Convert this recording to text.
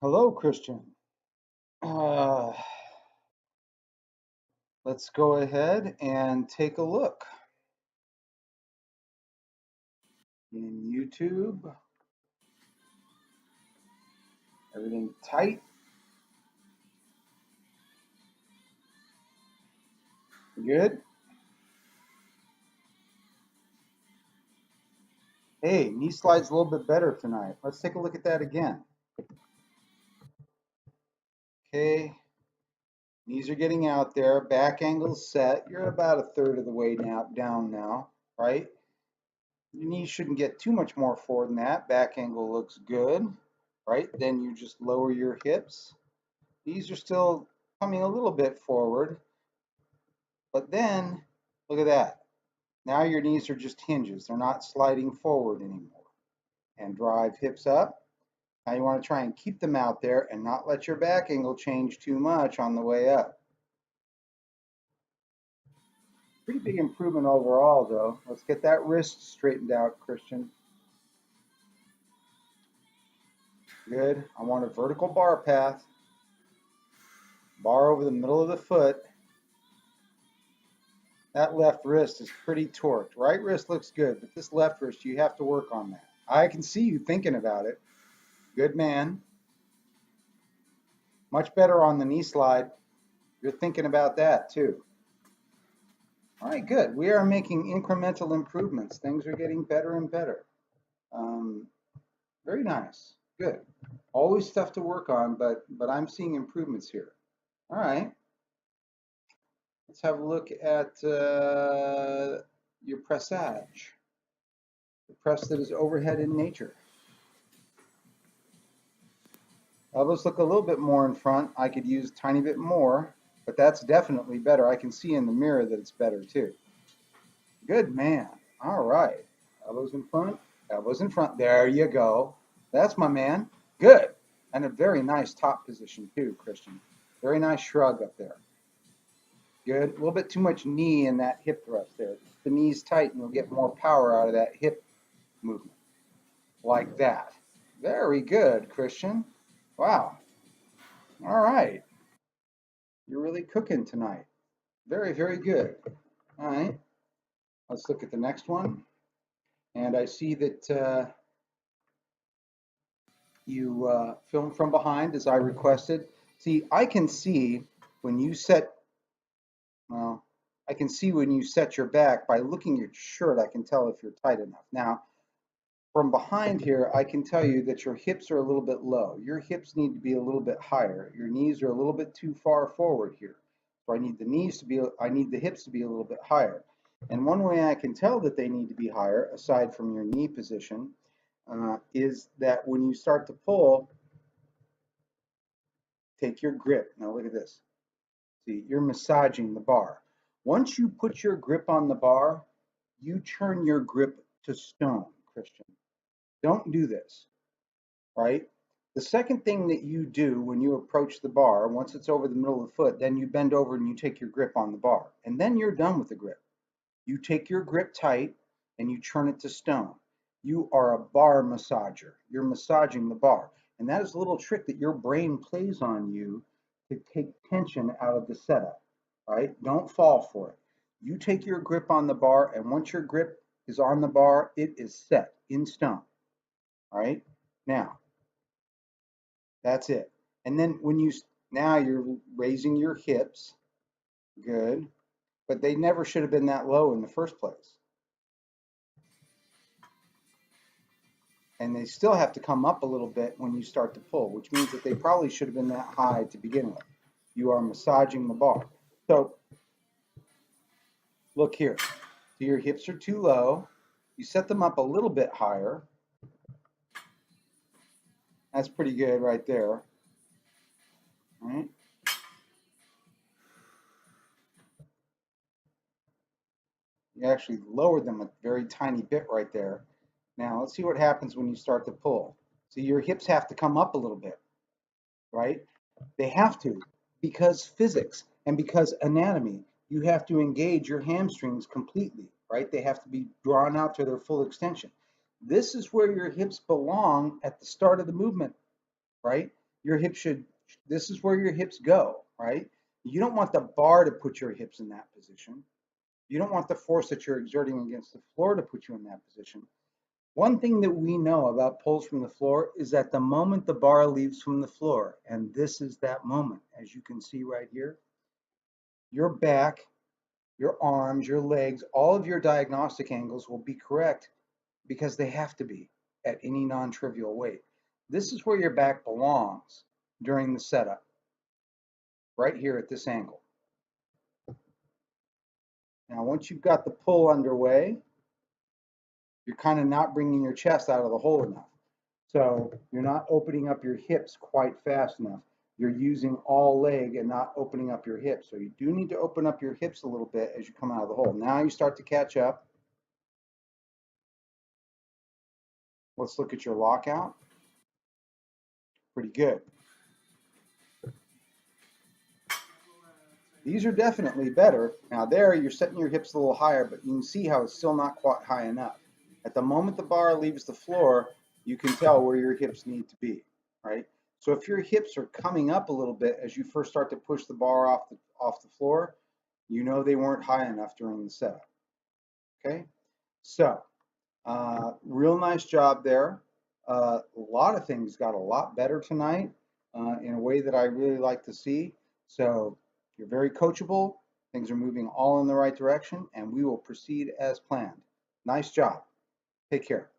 Hello, Christian. Uh, let's go ahead and take a look in YouTube. Everything tight. Good. Hey, knee slide's a little bit better tonight. Let's take a look at that again. Okay, knees are getting out there. Back angle's set. You're about a third of the way down now, right? Your knees shouldn't get too much more forward than that. Back angle looks good, right? Then you just lower your hips. These are still coming a little bit forward, but then look at that. Now your knees are just hinges. They're not sliding forward anymore. And drive hips up. Now you want to try and keep them out there and not let your back angle change too much on the way up. Pretty big improvement overall though. Let's get that wrist straightened out, Christian. Good. I want a vertical bar path. Bar over the middle of the foot. That left wrist is pretty torqued. Right wrist looks good, but this left wrist, you have to work on that. I can see you thinking about it. Good man. Much better on the knee slide. You're thinking about that too. All right, good. We are making incremental improvements. Things are getting better and better. Very nice. Good. Always stuff to work on, but I'm seeing improvements here. All right. Let's have a look at your pressage. The press that is overhead in nature. Elbows look a little bit more in front. I could use a tiny bit more, but that's definitely better. I can see in the mirror that it's better too. Good man. All right. Elbows in front. Elbows in front. There you go. That's my man. Good. And a very nice top position too, Christian. Very nice shrug up there. Good. A little bit too much knee in that hip thrust there. Keep the knees tight and you'll get more power out of that hip movement. Like that. Very good, Christian. Wow. All right. You're really cooking tonight. Very, very good. All right. Let's look at the next one. And I see that you film from behind as I requested. See, I can see when you set, well, I can see when you set your back by looking at your shirt, I can tell if you're tight enough. Now, from behind here, I can tell you that your hips are a little bit low. Your hips need to be a little bit higher. Your knees are a little bit too far forward here. So I need the hips to be a little bit higher. And one way I can tell that they need to be higher, aside from your knee position, is that when you start to pull, take your grip. Now look at this. See, you're massaging the bar. Once you put your grip on the bar, you turn your grip to stone, Christian. Don't do this, right? The second thing that you do when you approach the bar, once it's over the middle of the foot, then you bend over and you take your grip on the bar. And then you're done with the grip. You take your grip tight and you turn it to stone. You are a bar massager. You're massaging the bar. And that is a little trick that your brain plays on you to take tension out of the setup, right? Don't fall for it. You take your grip on the bar, and once your grip is on the bar, it is set in stone, all right? Now, that's it. And then now you're raising your hips, good, but they never should have been that low in the first place. And they still have to come up a little bit when you start to pull, which means that they probably should have been that high to begin with. You are massaging the bar. So look here. So your hips are too low. You set them up a little bit higher. That's pretty good right there. All right. You actually lowered them a very tiny bit right there. Now let's see what happens when you start to pull. So your hips have to come up a little bit, right? They have to, because physics and because anatomy, you have to engage your hamstrings completely, right? They have to be drawn out to their full extension. This is where your hips belong at the start of the movement, right? Your hips should, this is where your hips go, right? You don't want the bar to put your hips in that position. You don't want the force that you're exerting against the floor to put you in that position. One thing that we know about pulls from the floor is that the moment the bar leaves from the floor, and this is that moment, as you can see right here, your back, your arms, your legs, all of your diagnostic angles will be correct because they have to be at any non-trivial weight. This is where your back belongs during the setup, right here at this angle. Now, once you've got the pull underway, you're kind of not bringing your chest out of the hole enough. So you're not opening up your hips quite fast enough. You're using all leg and not opening up your hips. So you do need to open up your hips a little bit as you come out of the hole. Now you start to catch up. Let's look at your lockout. Pretty good. These are definitely better. Now there, you're setting your hips a little higher, but you can see how it's still not quite high enough. At the moment the bar leaves the floor, you can tell where your hips need to be, right? So if your hips are coming up a little bit as you first start to push the bar off the floor, you know they weren't high enough during the setup, okay? So, real nice job there. A lot of things got a lot better tonight in a way that I really like to see. So you're very coachable. Things are moving all in the right direction, and we will proceed as planned. Nice job. Take care.